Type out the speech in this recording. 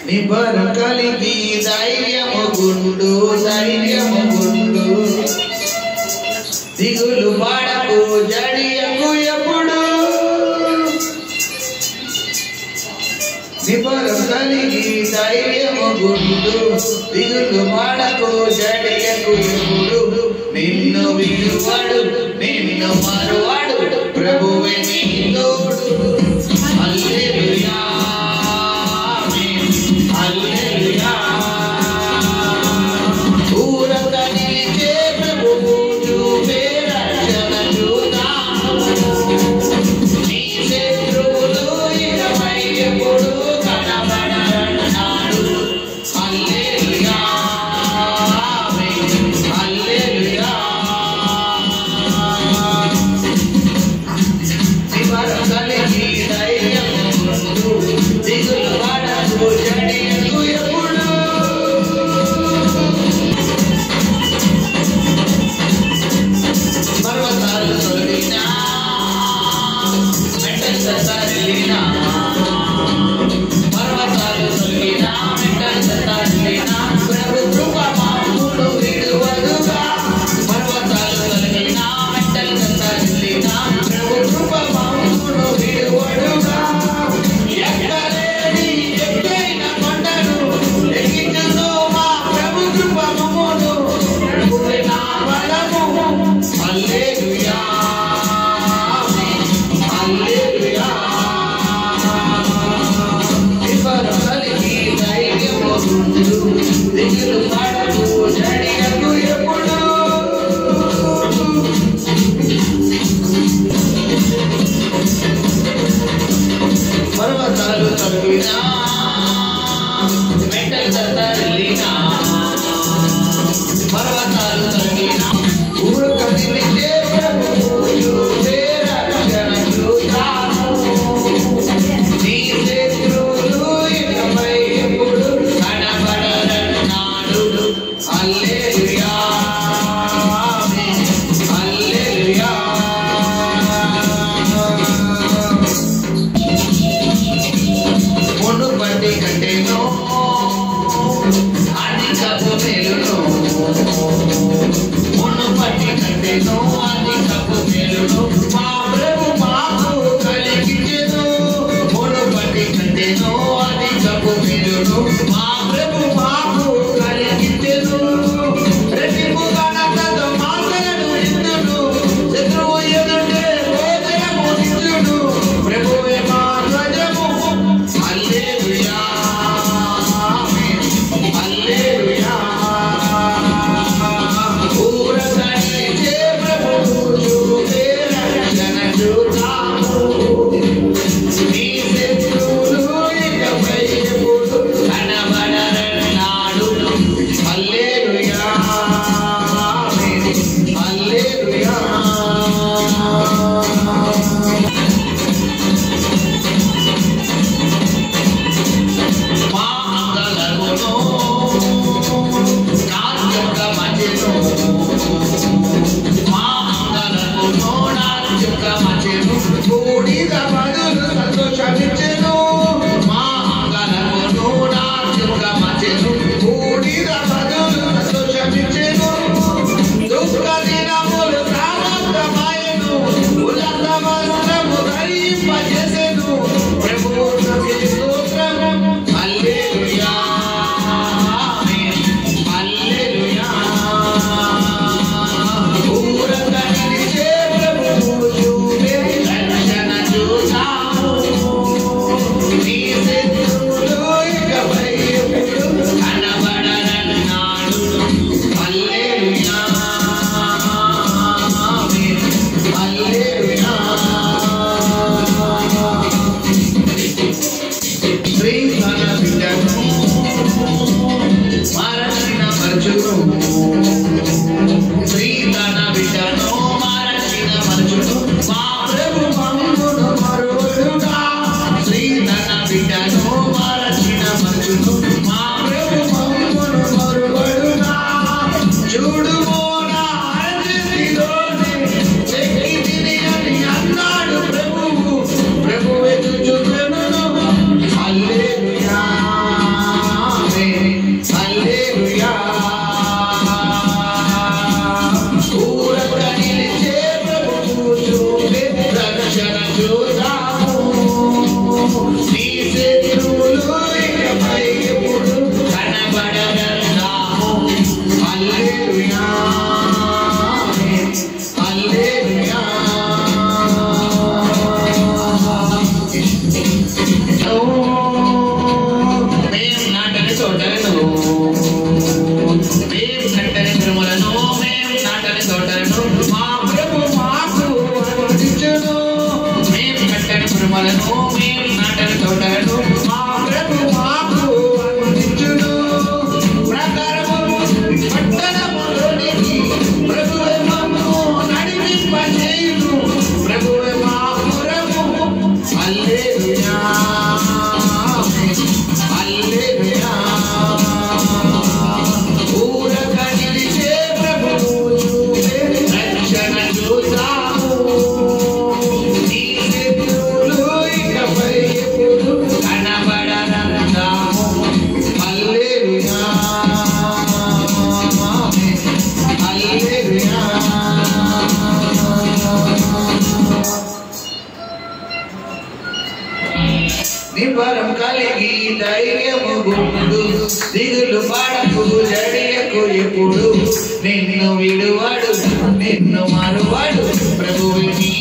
నిబరు కలిగి ధైర్యము గుండు దిగులు పడకు జడియకు ఎప్పుడు నిబరు కలిగి ధైర్యము గుండు దిగులు పడకు జడియకు ఎప్పుడు నిన్ను విడువడు నిన్ను మరువడు ప్రభువే నీ తోడు హల్లెలూయా హల్లెలూయా ఊరక నిలిచే ప్రభువు చూపే రక్షణ చూద్దాము నీ శత్రువులు ఇకపై ఎప్పుడు కనబడరన్నాడు హల్లెలూయా హల్లెలూయా నిబరు కలిగి ధైర్యము గుండు దిగులు పడకు జడియకు ఎప్పుడు పర్వతాలు తొలగినా మెట్టలు తరిలినా పర్వతాలు తొలగినా మెట్టలు తరిలినా ప్రభు కృప మామూలు విడువదుగా పర్వతాలు తొలగినా మెట్టలు తరిలినా ప్రభు కృప మామూలు విడువదుగా ఎక్కలేని ఎక్కైన కొండను ఎక్కించును మా ప్రభు కృప మామూలు ప్రభువే నా బలము హల్లెలూయా హల్లెలూయా నిబరు కలిగి ధైర్యము గుండు దిగులు పడకు జడియకు ఎప్పుడు పర్వతాలు తొలగినా మెట్టలు తరిలినా పర్వతాలు తొలగినా ఊరక నిలిచే ప్రభువు చూపే రక్షణ చూద్దాము నీ శత్రువులు ఇకపై ఎప్పుడు కనబడరన్నాడు హల్లెలూయా హల్లెలూయా మునుపటి కంటేనో అధికపు మేలును మునుపటి కంటేనో అధికపు మేలును మా ప్రభు మాకు కలిగించెను మునుపటి కంటేనో అధికపు మేలును మా ప్రభు మాకు కలిగించెను రెట్టింపు ఘనతతో మాటలను ఇందును శత్రువు ఎదుటే భోజనము నిత్యుడు ప్రభువే మా ధ్వజము హల్లెలూయా హల్లెలూయా ఊరక నిలిచే ప్రభువు చూపే రక్షణ చూద్దాము నీ శత్రువులు ఇకపై ఎప్పుడు కనబడరన్నాడు తిరుమలను మేం నాటని తోటలను మేం కట్టని తిరుమలను మేం నాటని తోటలను మా ప్రభు మాకు అనుమతించును మేం కట్టని తిరుమలను మేం నాటని తోటలను మా ప్రభు మాకు అనుమతించును ప్రకారము పట్టణములోనికి ప్రభువే మమ్ము నడిపింపచేయును ప్రభువే మా పురము హల్లెలూయా హల్లెలూయా ఊరక నిలిచే ప్రభువు చూపే రక్షణ చూస్తాము నీ శత్రువులు ఇకపై ఎప్పుడు కనబడనందాము హల్లెలూయా హల్లెలూయా నిబరం కలిగి ధైర్యము గుండు దిగులు పడకు జడియకు ఎప్పుడు నిన్ను విడువాడు నిన్ను మారువాడు ప్రభువు నీ